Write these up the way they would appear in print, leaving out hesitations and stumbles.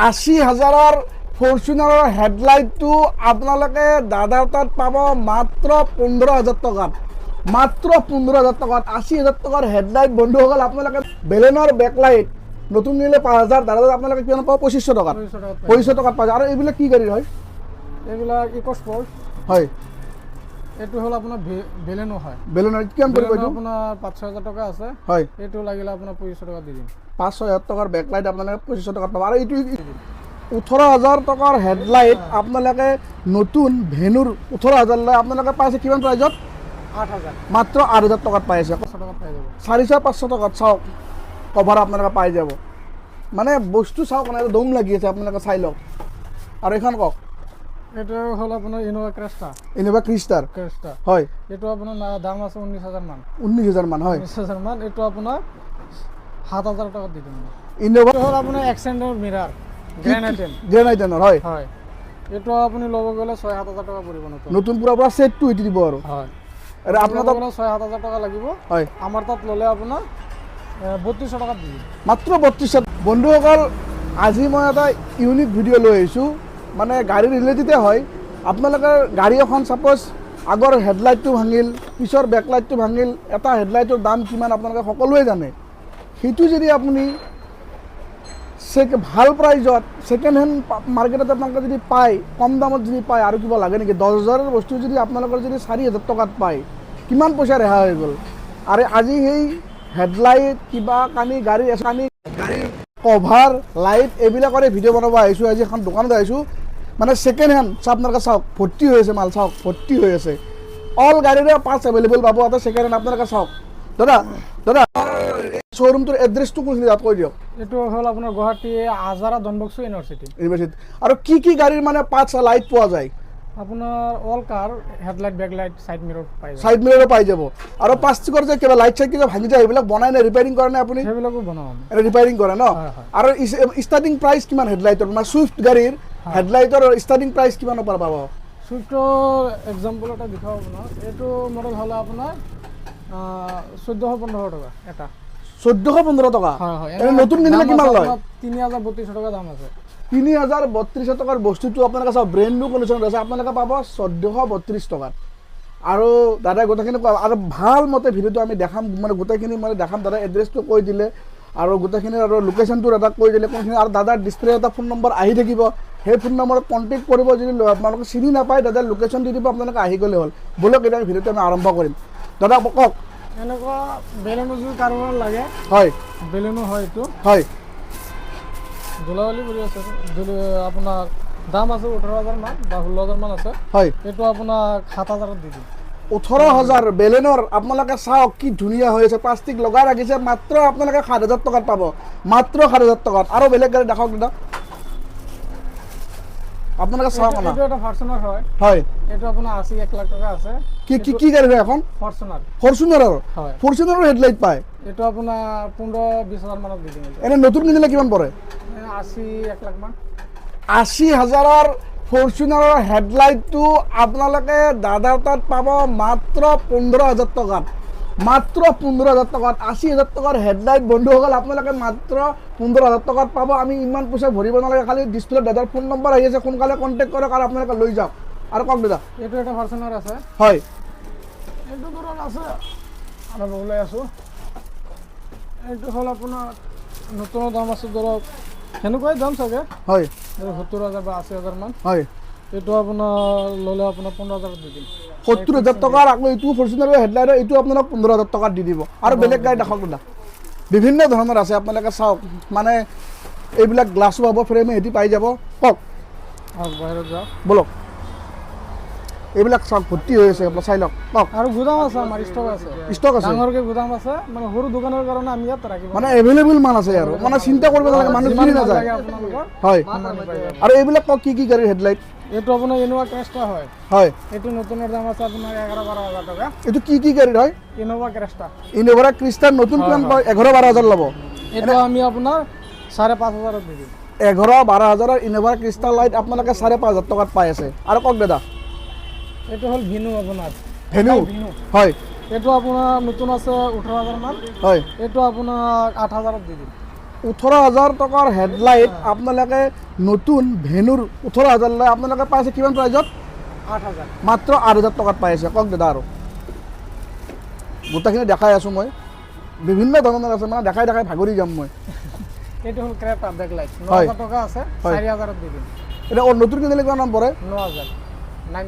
80,000-ৰ ফৰচুনাৰৰ হেডলাইটটো আপোনালোকে দাদাৰ তাত পাব মাত্ৰ 15,000 টকাত। মাত্ৰ 15,000 টকাত 80,000 টকাৰ হেডলাইট বন্ধুসকল। আপোনালোকে বেলেনৰ বেকলাইট নতুন নিলে 5,000, দাদাত আপোনালোকে কিমান পাব? 2500 টকাত। 2500 টকাত পায়। আৰু এইবিলাক কি গাড়ী হয়? এইবিলাক ইকোস্পৰ্ট হয়। এইটো হ'ল আপোনাৰ বেলেনো হয়। বেলেনৰ কিমান পৰিব এইটো? আপোনাৰ 5-6,000 টকা আছে। হয়। এইটো লাগিলে আপোনাৰ 2500 টকা দি দিম। 5-6,000 টকাৰ বেকলাইট আপোনালোকে 2500 টকাত পাব। আৰু এইটো 18,000 টকাৰ হেডলাইট আপোনালোকে নতুন ভেনুৰ 18,000 লৈ আপোনালোকে পাইছে কিমান প্ৰাইজত? 8,000। মাত্ৰ 8,000 টকাত পাই আছে। 500 টকাত পাই যাব। 400-500 টকাত চাওক কভাৰ আপোনালোকে পাই যাব। মানে বস্তু চাওক মানে দম লাগি আছে, আপোনালোকে চাই লওক। আৰু এইখন কওক। এইটো হ'ল আপোনাৰ ইনোভা ক্ৰেষ্টা। ইনোভা ক্ৰিষ্টাৰ। হয়। এইটো আপোনাৰ দাম আছে 19,000 মান। 19,000 মান হয়। 19,000 মান। এইটো আপোনাৰ 7,000 টকাত দি দিম। ইনোভা এইটো হ'ল আপোনাৰ এক্সেণ্টৰ মিৰাৰ গ্ৰেনাইটেনৰ হয়। হয়। এইটো আপুনি ল'ব গ'লে 6-7,000 টকা পৰিব নতুন। নতুন পুৰা চেটটো এইটো দিব আৰু। হয়। আৰু আপোনাৰ তাত 6-7,000 টকা লাগিব। হয়। আমাৰ তাত ল'লে আপোনাৰ 3200 টকাত দি দিম। মাত্ৰ 3200। বন্ধুসকল আজি মই এটা ইউনিক ভিডিঅ' লৈ আহিছোঁ, মানে গাড়ী ৰিলেটেডে হয়। আপোনালোকে গাড়ী এখন চাপ'জ আগৰ হেডলাইটটো ভাঙিল, পিছৰ বেকলাইটটো ভাঙিল, এটা হেডলাইটৰ দাম কিমান আপোনালোকে সকলোৱে জানে। সেইটো যদি আপুনি ভাল প্ৰাইজত ছেকেণ্ড হেণ্ড মাৰ্কেটত আপোনালোকে যদি পায়, কম দামত যদি পায়, আৰু কিবা লাগে নেকি? 10,000ৰ বস্তু যদি আপোনালোকৰ যদি 4,000 টকাত পায়, কিমান পইচা ৰেহাই হৈ গ'ল। আৰু আজি সেই হেডলাইট কিবা কানি গাড়ী কভাৰ লাইট এইবিলাকৰে ভিডিঅ' বনাব আহিছোঁ। আজি এখন দোকানত আহিছোঁ, মানে ছেকেণ্ড হেণ্ড আপোনালোকে চাওক ভৰ্তি হৈ আছে মাল, চাওক ভৰ্তি হৈ আছে। অল গাড়ীৰে পাৰ্টছ এভেইলেবল পাব তাতে ছেকেণ্ড হেণ্ড। আপোনালোকে চাওক। দাদা শ্ব'ৰুমটোৰ এড্ৰেছটো কোনখিনি তাত কৈ দিয়ক। এইটো হ'ল আপোনাৰ গুৱাহাটী আজাৰা ডনবস্কো ইউনিভাৰ্চিটি। আৰু কি গাড়ীৰ মানে পাৰ্টছ লাইট পোৱা যায়? আপোনাৰ অল কাৰ হেডলাইট, বেকলাইট, সাইড মিৰৰ পাই যাব। সাইড মিৰৰো পাই যাব। আৰু প্লাষ্টিকৰ যে কিবা লাইট চাইট কিবা ভাঙি যায় সেইবিলাক বনাই নে ৰিপেয়াৰিং কৰে নে আপুনি? সেইবিলাকো বনাওঁ আমি। ৰিপেয়াৰিং কৰে ন? আৰু ষ্টাৰ্টিং প্ৰাইচ কিমান হেডলাইটৰ? মানে চুইফ্ট গাড়ীৰ হেডলাইটৰ ষ্টাৰ্টিং প্ৰাইচ কিমানৰ পৰা পাব? চুইফ্টৰ এক্সাম্পল এটা দেখাওঁ আপোনাক। এইটো মডেল হ'লে আপোনাৰ 1415 টকা এটা। 1415 টকা? হয় হয়। এনে নতুন কিনিলে কিমান লয়? 3,032 টকা দাম আছে। 3,032 টকাৰ বস্তুটো আপোনালোকে চাওক ব্ৰেণ্ড নিউ কণ্ডিশ্যনত আছে, আপোনালোকে পাব 1432 টকাত। আৰু দাদাই গোটেইখিনি কোৱা আৰু ভাল মতে ভিডিঅ'টো আমি দেখাম, মানে গোটেইখিনি মানে দেখাম। দাদা এড্ৰেছটো কৈ দিলে আৰু গোটেইখিনি আৰু লোকেশ্যনটো দাদাক কৈ দিলে কোনখিনি। আৰু দাদাৰ ডিছপ্লে এটা ফোন নম্বৰ আহি থাকিব, সেই ফোন নম্বৰত কণ্টেক্ট কৰিব। যদি আপোনালোকে চিনি নাপায় দাদাৰ লোকেশ্যন দি দিব, আপোনালোকে আহি গ'লে হ'ল। ব'লক এতিয়া ভিডিঅ'টো আমি আৰম্ভ কৰিম। দাদা কওক। এনেকুৱা বেলেনো যদি কাৰোবাৰ লাগে, হয় বেলেনো হয় এইটো। হয়। দোলাবালি কৰি আছে আপোনাৰ দাম আছে 18,000 মান বা 16,000 মান আছে। হয়। এইটো আপোনাক 7,000ত দি দিম। 18,000 বেলেনৰ। আপোনালোকে চাওক কি ধুনীয়া হৈ আছে, প্লাষ্টিক লগাই ৰাখিছে। মাত্ৰ আপোনালোকে 7,000 টকাত পাব। মাত্ৰ 7,000 টকাত। আৰু বেলেগ গাড়ী দেখাওক দাদা। আপোনালোকে চাওক না। এইটো এটা ফৰচুনাৰ হয়। হয়। এইটো আপোনাৰ 1 লাখ টকা আছে। কি গাড়ী হয় এখন? ফৰচুনাৰ। ফৰচুনাৰৰ? হয়। ফৰচুনাৰৰ হেডলাইট পায়? এইটো আপোনাৰ 15-20,000 মানত দি দিম। এনে নতুন কিনিলে কিমান পৰে? 1 লাখ মান। 80,000ৰ ফৰচুনাৰৰ হেডলাইটটো আপোনালোকে দাদাৰ তাত পাব মাত্ৰ 15,000 টকাত। মাত্ৰ 15,000 টকাত 80,000 টকাৰ হেডলাইট বন্ধুসকল আপোনালোকে মাত্ৰ 15,000 টকাত পাব। আমি ইমান পইচা ভৰিব নালাগে, খালি ডিছপ্লেত দাদাৰ ফোন নম্বৰ আহি আছে, সোনকালে কণ্টেক্ট কৰক আৰু আপোনালোকে লৈ যাওক। আৰু কওক দাদা। এইটো এটা ফৰচুনাৰ আছে। হয়। এইটো ধৰক আছে আৰু ওলাই আছোঁ। এইটো হ'ল আপোনাৰ নতুনৰ দাম আছে ধৰক সেনেকুৱাই দাম চাগে। হয়। 70,000 বা 80,000 মান। হয়। এইটো আপোনাৰ ল'লে আপোনাৰ 15,000 দি দিম। 70,000 টকাৰ আকৌ এইটো ফৰচুনাৰৰ হেডলাইটৰ এইটো আপোনাক 15,000 টকাত দি দিব। আৰু বেলেগ গাড়ী দেখাওক দাদা। বিভিন্ন ধৰণৰ আছে, আপোনালোকে চাওক। মানে এইবিলাক গ্লাছো পাব, ফ্ৰেমে সিহঁতি পাই যাব। কওক। বাহিৰত যাওক। ব'লক। এইবিলাক চাওক ভৰ্তি হৈ আছে, চাই লওক। কওক। আৰু গুদাম আছে, আমাৰ ষ্টক আছে। ষ্টক আছে? ডাঙৰকৈ গুদাম আছে, মানে সৰু দোকানৰ কাৰণে আমি ইয়াত ৰাখিব। মানে এভেইলেবল মাল আছে আৰু মানে চিন্তা কৰিব নালাগে, মানুহ কিনি নাযায়। হয়। আৰু এইবিলাক কওক কি গাড়ীৰ হেডলাইট? এইটো আপোনাৰ ইনোভা ক্ৰেষ্টা হয়। হয়। এইটো নতুনৰ দাম আছে আপোনাৰ 11-12,000 টকা। এইটো কি গাড়ীৰ হয়? ইনোভা ক্ৰেষ্টা। ইনোভা ক্ৰিষ্টাৰ নতুন কিমান পায়? 11-12,000 ল'ব। এইটো আমি আপোনাৰ 5,500ত দি দিম। 11-12,000ৰ ইনোভা ক্ৰিষ্টাৰ লাইট আপোনালোকে 5,500 টকাত পাই আছে। আৰু কওক দাদা। এইটো হ'ল ভিনু আপোনাৰ। ভেনু? হয়। এইটো আপোনাৰ নতুন আছে 18,000 মান। হয়। এইটো আপোনাক 8,000ত দি দিম। 18,000 টকাৰ হেডলাইট আপোনালোকে নতুন ভেনুৰ 18,000 লৈ আপোনালোকে পাইছে কিমান প্ৰাইজত 8,000 মাত্ৰ 8,000 টকাত পাই আছে কওক দাদা আৰু গোটেইখিনি দেখাই আছোঁ মই বিভিন্ন ধৰণৰ আছে মানে দেখাই ভাগৰি যাম মই এইটো হ'ল ক্ৰেটা বেকলাইট হয়। 9,000 টকা আছে হয়। 4,000 ত দি দিম এতিয়া নতুন কিনিলে কিমান দাম পৰে 9,000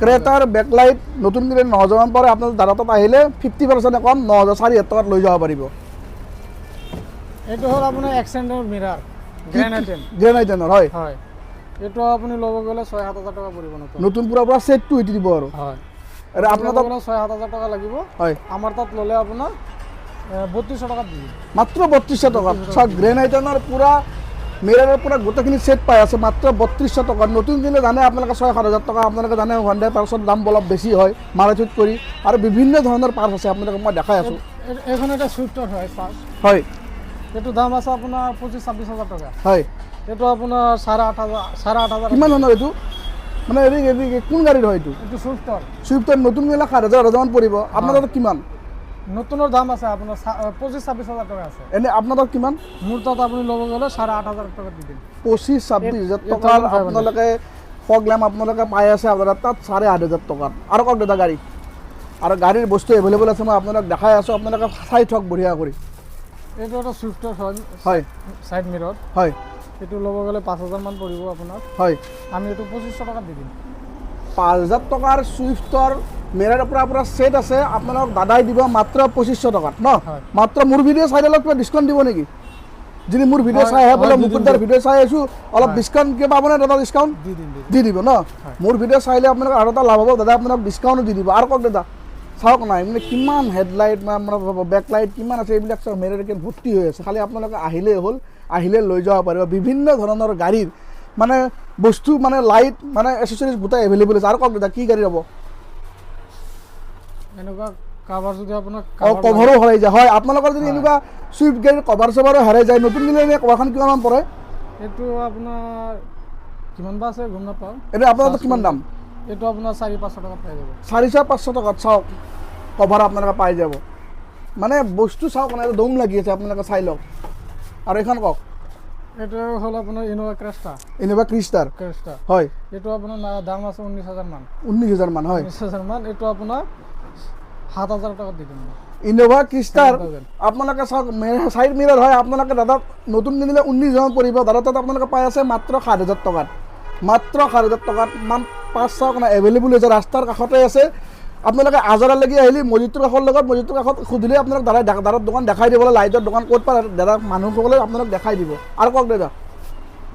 ক্ৰেটাৰ বেকলাইট নতুন কিনিলে 9,000 মান পৰে আপোনাৰ দাদা তাত আহিলে 50% কম 9,400 টকাত লৈ যাব পাৰিব এইটো হ'ল আপোনাৰ এক্সেন্ডৰ মিৰাৰ গ্ৰেনাইটেন গ্ৰেনাইটেনৰ হয় হয় এইটো আপুনি ল'ব গ'লে 6,000 টকা পৰিব নতুন নতুন পুৰা চেটটো এটি দিব আৰু হয় আৰু আপোনাৰ তাত 6,000 টকা লাগিব হয় আমাৰ তাত ল'লে আপোনাৰ 3200 টকাত দি দিম মাত্ৰ 3200 টকাত চাওক গ্ৰেনাইটেনৰ পুৰা মিৰাৰৰ পুৰা গোটেইখিনি সেট পাই আছে মাত্ৰ 3200 টকাত নতুন কিনিলে জানে আপোনালোকে 6,000 টকা আপোনালোকে জানে হণ্ডাই পাৰ্চৰ দাম অলপ বেছি হয় মাৰাঠীত কৰি আৰু বিভিন্ন ধৰণৰ পাৰ্চ আছে আপোনালোকে মই দেখাই আছোঁ এইখন এটা চুইফ্টৰ হয় ফাৰ্ষ্ট হয় এইটো দাম আছে আপোনাৰ 25-26,000 টকা হয় এইটো আপোনাৰ 8,500 কিমান ধৰণৰ এইটো মানে হেৰি কোন গাড়ীৰ হয় এইটো এইটো চুইফ্টৰ চুইফ্টৰ নতুন কিনিলে 7,000 মান পৰিব আপোনাৰ তাত কিমান নতুনৰ দাম আছে আপোনাৰ 25-26,000 টকা আছে এনে আপোনাৰ তাত কিমান মোৰ তাত আপুনি ল'ব গ'লে 8,500 টকাত দি দিম 25-26,000 টকাৰ আপোনালোকে ফগ লেম্প আপোনালোকে পাই আছে আপোনাৰ তাত 8,500 টকাত আৰু কওক দাদা গাড়ী আৰু গাড়ীৰ বস্তু এভেইলেবল আছে মই আপোনালোক দেখাই আছোঁ আপোনালোকে চাই থওক বঢ়িয়া কৰি এইটো এটা চুইফ্টৰ হয় চাইড মিৰৰ হয় এইটো ল'ব গ'লে 5,000 মান পৰিব আপোনাৰ হয় আমি এইটো 2500 টকাত দি দিম 5,000 টকাৰ চুইফ্টৰ মেৰাৰ পৰা সেট আছে আপোনালোক দাদাই দিব মাত্ৰ 2500 টকাত ন হয়। মাত্ৰ মোৰ ভিডিঅ' চাই দিলে কিবা ডিছকাউণ্ট দিব নেকি যদি মোৰ ভিডিঅ' হয়, চাই আহে বোলে দি দিম, মুকুটদাৰ ভিডিঅ' চাই আছোঁ অলপ হয়। ডিছকাউণ্ট কিবা পাবনে দাদা ডিছকাউণ্ট দি দিম দি দিব ন মোৰ ভিডিঅ' চাইলে আপোনালোক আৰু এটা লাভ হ'ব দাদা আপোনাক ডিছকাউণ্টো দি দিব আৰু কওক দাদা চাওক নাই মানে কিমান হেডলাইট মানে বেকলাইট কিমান আছে এইবিলাক চব মেৰাৰকে ভৰ্তি হৈ আছে খালি আপোনালোকে আহিলেই হ'ল আহিলে লৈ যাব পাৰিব বিভিন্ন ধৰণৰ গাড়ীৰ মানে বস্তু মানে লাইট মানে এচেচৰিজ গোটেই এভেইলেবল আছে আৰু কওক দাদা কি গাড়ী হ'ব এনেকুৱা কাভাৰ যদি আপোনাক কভাৰো হেৰাই যায় হয় আপোনালোকৰ যদি এনেকুৱা চুইফ্ট গাড়ীৰ কভাৰ চভাৰো হেৰাই যায় নতুন দিলে এনে কভাৰখন কিমান মান পৰে এইটো আপোনাৰ কিমান বা আছে গম নাপাওঁ এতিয়া আপোনাৰ তাত কিমান দাম এইটো আপোনাৰ 4,500 টকাত পাই যাব 4,500 টকাত চাওক কভাৰ আপোনালোকে পাই যাব মানে বস্তু চাওক মানে দম লাগি আছে আপোনালোকে চাই লওক আৰু এইখন কওক এইটো হ'ল আপোনাৰ ইনোভা ক্ৰেষ্টা ক্ৰিষ্টাৰ ক্ৰেষ্টা হয় এইটো আপোনাৰ দাম আছে 19,000 মান 19,000 মান হয় 19,000 মান এইটো আপোনাৰ 7,000 টকাত দি দিম ইনোভা ক্ৰিষ্টাৰ 7,000 আপোনালোকে চাওক চাইড মিৰৰ হয় আপোনালোকে দাদাক নতুন কিনিলে 19,000 পৰিব দাদা তাত আপোনালোকে পাই আছে মাত্ৰ 7,000 টকাত মাত্ৰ 7,000 টকাত মান পাঁচ চাওক না এভেইলেবল হৈছে ৰাস্তাৰ কাষতে আছে আপোনালোকে আজাৰালৈকে আহিলে মছজিদটোৰ কাষৰ লগত মছজিদটোৰ কাষত সুধিলে আপোনাক দাদাৰ দোকান দেখাই দিব লাইটৰ দোকান ক'ত পায় দাদা মানুহসকলে আপোনাক দেখাই দিব আৰু কওক দাদা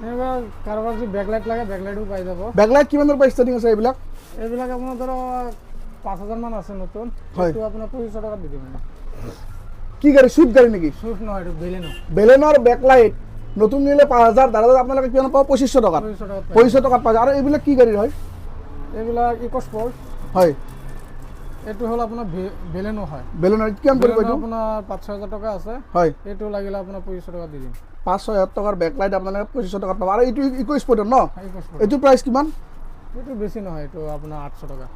এনেকুৱা কাৰোবাৰ যদি বেকলাইট লাগে বেকলাইটো পাই যাব বেকলাইট কিমানৰ পৰা ষ্টাৰ্টিং আছে এইবিলাক এইবিলাক আপোনাৰ ধৰক 5,000 মান আছে নতুন হয়। এইটো আপোনাৰ 2500 টকাত দি দিম কি গাড়ী চুইফ্ট গাড়ী নেকি চুইফ্ট নহয় এইটো বেলেনো বেলেনৰ বেকলাইট নতুন কিনিলে 5,000 দাদা আপোনালোকে কিমান পাব 2500 টকাত 2500 টকাত পাই 2500 টকাত পায় আৰু এইবিলাক কি গাড়ীৰ হয় যাব। এইবিলাক ইকো স্পৰ্ট হয় এইটো হ'ল আপোনাৰ বেলেনো হয় বেলেনৰ কিমান পৰিব বেলেনো এইটো আপোনাৰ 5,000 টকা আছে হয় এইটো লাগিলে আপোনাৰ 2500 টকাত দি দিম 5,000 টকাৰ বেকলাইট আপোনালোকে 2500 টকাত পাব আৰু এইটো ইকো স্পৰ্টৰ ন ইকো স্পৰ্ট এইটো প্ৰাইচ কিমান এইটো বেছি নহয় এইটো আপোনাৰ 800 টকা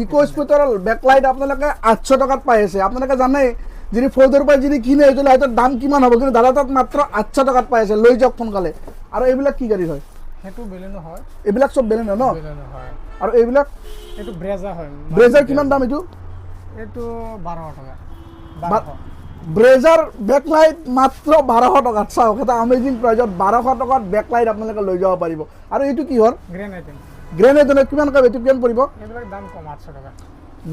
ইকো স্পৰ্টৰ বেকলাইট আপোনালোকে 800 টকাত পাই আছে আপোনালোকে জানে যদি ফৌজৰ পৰা যদি কিনে এইটো লাইটৰ দাম কিমান হ'ব কিন্তু দাদা তাত মাত্ৰ 800 টকাত পাই আছে লৈ যাওক সোনকালে আৰু এইবিলাক কি গাড়ী হয় সেইটো বেলেনো হয় এইবিলাক চব বেলেনৰ ন বেলেনো হয় আৰু এইবিলাক এইটো ব্ৰেজা হয় ব্ৰেজাৰ কিমান দাম এইটো এইটো 12 টকা বা- 1200 ব্ৰেজাৰ বেকলাইট মাত্ৰ 1200 টকাত চাওক এটা আমেজিং প্ৰাইজত 1200 টকাত বেকলাইট আপোনালোকে লৈ যাব পাৰিব আৰু এইটো কিহৰ গ্ৰেনাইটেন গ্ৰেনাইটনৰ কিমান কম এইটো কিমান পৰিব এইবিলাক দাম কম 800 টকা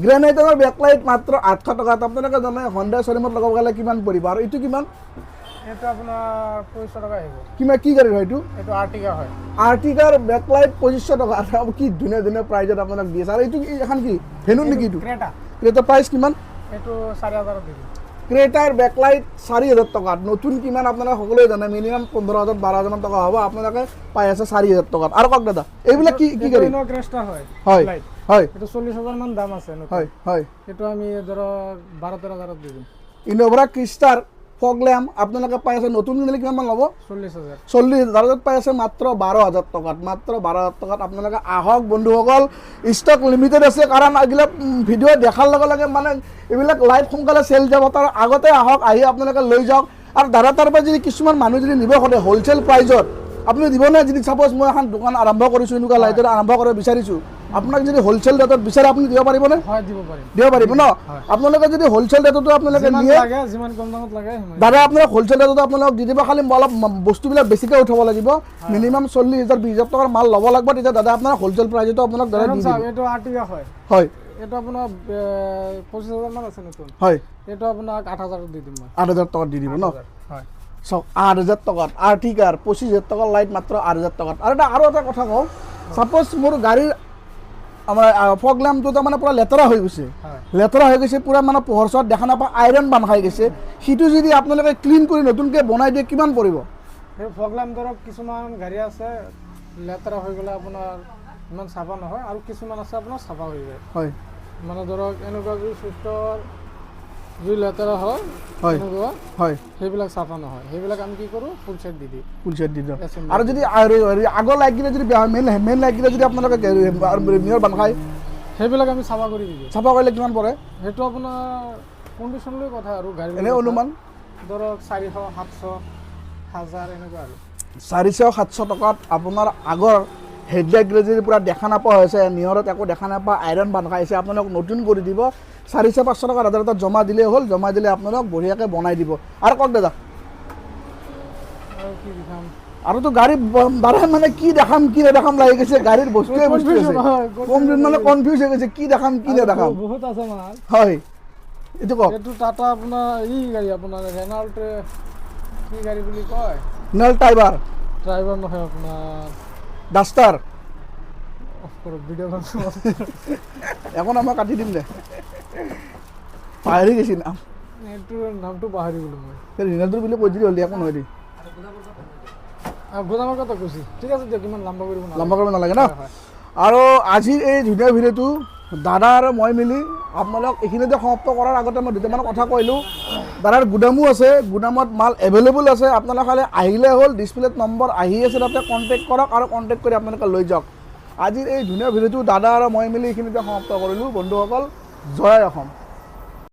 গ্ৰেনাইটনৰ বেকলাইট মাত্ৰ 800 টকাত আপোনালোকে জানে হণ্ডা শ্বৰুমত লগাব গ'লে কিমান পৰিব আৰু এইটো কিমান এইটো আপোনাৰ 2500 টকা আহিব কিমান কি গাড়ী হয় এইটো এইটো আৰ্টিকা হয় আৰ্টিকাৰ বেকলাইট 2500 টকা আৰু কি ধুনীয়া ধুনীয়া প্ৰাইজত আপোনাক দি আছে আৰু এইটো এখন কি ভেনু নেকি এইটো ক্ৰেটা ক্ৰেটাৰ প্ৰাইচ কিমান এইটো 4,000 দি দিম ক্ৰেটাৰ বেকলাইট 4,000 টকাত নতুন কিমান আপোনালোকে সকলোৱে জানে মিনিমাম 15,000 12,000 মান টকা হ'ব আপোনালোকে পাই আছে 4,000 টকাত আৰু কওক দাদা এইবিলাক কি কি গাড়ী ইনো ক্ৰেষ্টা হয় হয় লাইট হয় এইটো 40,000 মান দাম আছে নতুন হয় হয় এইটো আমি ধৰক 12-13,000 দি দিম ইনোভা ক্ৰিষ্টাৰ ফগ লেম্প আপোনালোকে পাই আছে নতুন কিনিলে কিমান মান ল'ব 40,000 40,000 পাই আছে মাত্ৰ 12,000 টকাত মাত্ৰ 12,000 টকাত আপোনালোকে আহক বন্ধুসকল ষ্টক লিমিটেড আছে কাৰণ এইবিলাক ভিডিঅ' দেখাৰ লগে লগে মানে এইবিলাক লাইভ সোনকালে চেল যাব তাৰ আগতে আহক আহি আপোনালোকে লৈ যাওক আৰু দাদা তাৰ পৰা যদি কিছুমান মানুহ যদি নিব খোজে হোলচেল প্ৰাইজত আপুনি দিবনে? যদি চাপ'জ মই এখন দোকান আৰম্ভ কৰিছোঁ, এনেকুৱা লাইটৰ আৰম্ভ কৰিব বিচাৰিছোঁ, আপোনাক যদি হোলচেল ৰেটত বিচাৰে আপুনি দিব পাৰিবনে? হয়, দিব পাৰিম। দিব পাৰিব ন? আপোনালোকে যদি হোলচেল ৰেটতো আপোনালোকে যিমান নিয়ে, লাগে, যিমান কম দামত লাগে সিমান। দাদা আপোনাক হোলচেল ৰেটতো আপোনালোক দি দিব, খালি অলপ বস্তুবিলাক বেছিকৈ উঠাব লাগিব। মিনিমাম 40,000 20,000 টকাৰ মাল ল'ব লাগিব, তেতিয়া দাদা আপোনাৰ হোলচেল প্ৰাইজতো আপোনাক দাদা দি দিব। চাওক, এইটো আৰ্টিকা হয়, হয় এইটো আপোনাৰ 25,000 মান আছে নতুন, হয়, এইটো আপোনাক 8,000 দি দিম মই। 8,000 টকাত দি দিব ন? হয়, চাওক 8,000 টকাত আৰ্টিকাৰ 25,000 টকাৰ লাইট মাত্ৰ 8,000 টকাত। আৰু এটা কথা কওঁ, চাপ'জ মোৰ গাড়ীৰ আমাৰ ফগ লেম্পটো তাৰমানে পূৰা লেতেৰা হৈ গৈছে, হয়, লেতেৰা হৈ গৈছে, পূৰা মানে পোহৰ চোৱাত দেখা নাপায়, আইৰণ বান্ধ খাই গৈছে, সিটো যদি আপোনালোকে ক্লিন কৰি নতুনকৈ বনাই দিয়ে কিমান পৰিব? সেই প্ৰব্লেম ধৰক কিছুমান গাড়ী আছে লেতেৰা হৈ গ'লে আপোনাৰ ইমান চাফা নহয়, আৰু কিছুমান আছে আপোনাৰ চাফা হৈ যায়। হয় মানে ধৰক এনেকুৱা যদি চুইচৰ যদি লেতেৰা হয়, হয় এনেকুৱা হয়, সেইবিলাক চাফা নহয়, সেইবিলাক আমি কি কৰোঁ, ফুল চেট দি দিওঁ। ফুল চেট দি দিওঁ। আৰু যদি আগৰ লাইটকেইটা যদি মেইন লাইটকেইটা যদি আপোনালোকে মিৰৰ বান্ধ খায়, সেইবিলাক আমি চাফা কৰি দি দিওঁ। চাফা কৰিলে কিমান পৰে? সেইটো আপোনাৰ কণ্ডিশ্যন লৈ কথা আৰু গাড়ী এনে অনুমান ধৰক 400, 700, 1000 এনেকুৱা আৰু 400-700 টকাত আপোনাৰ আগৰ হেডলাইটকেইটা যদি পূৰা দেখা নোপোৱা হৈছে, নিয়ৰত একো দেখা নাপায়, আইৰণ বান্ধ খাইছে, আপোনালোক নতুন কৰি দিব। 400-500 টকা দাদাৰ তাত জমা দিলেই হ'ল, জমা দিলে আপোনালোক বঢ়িয়াকৈ বনাই দিব। আৰু কওক দাদা, আৰু কি দেখাম, আৰুতো গাড়ী দাদা মানে কি দেখাম কি নেদেখাম লাগি গৈছে, গাড়ীৰ বস্তুৱে বস্তু আছে, কম দিন মানে কনফিউজ হৈ গৈছে, কি দেখাম কি নেদেখাম। বহুত আছে মাল। হয়, এইটো কওক। এইটো টাটা আপোনাৰ গাড়ী আপোনাৰ ৰেনাল্ট কি গাড়ী বুলি কয়, নেল টাইবাৰ, ড্ৰাইভাৰ নহয় আপোনাৰ ডাষ্টাৰ, ভিডিঅ' এখন মই কাটি দিম দে, পাহৰি গৈছি নাম, এইটোৰ নামটো পাহৰি গ'লো মই। ৰিনাল্ডোৰ বুলি কৈ দিলি হ'লে একো নহয় দেই, গোদামৰ কথা কৈছি। ঠিক আছে দিয়ক, ইমান লম্বা কৰিব লম্বা কৰিব নালাগে ন? হয়, হয়। আৰু আজিৰ এই ধুনীয়া ভিডিঅ'টো দাদা আৰু মই মিলি আপোনালোক এইখিনিতে সমাপ্ত কৰাৰ আগতে মই দুটামান কথা কৈলোঁ। দাদাৰ গুদামো আছে, গুদামত মাল এভেইলেবল আছে, আপোনালোক খালি আহিলে হ'ল, ডিছপ্লেত নম্বৰ আহি আছে, তাতে কণ্টেক্ট কৰক আৰু কণ্টেক্ট কৰি আপোনালোকে লৈ যাওক। আজিৰ এই ধুনীয়া ভিডিঅ'টো দাদা আৰু মই মিলি এইখিনিতে সমাপ্ত কৰিলোঁ। বন্ধুসকল, জয় অসম।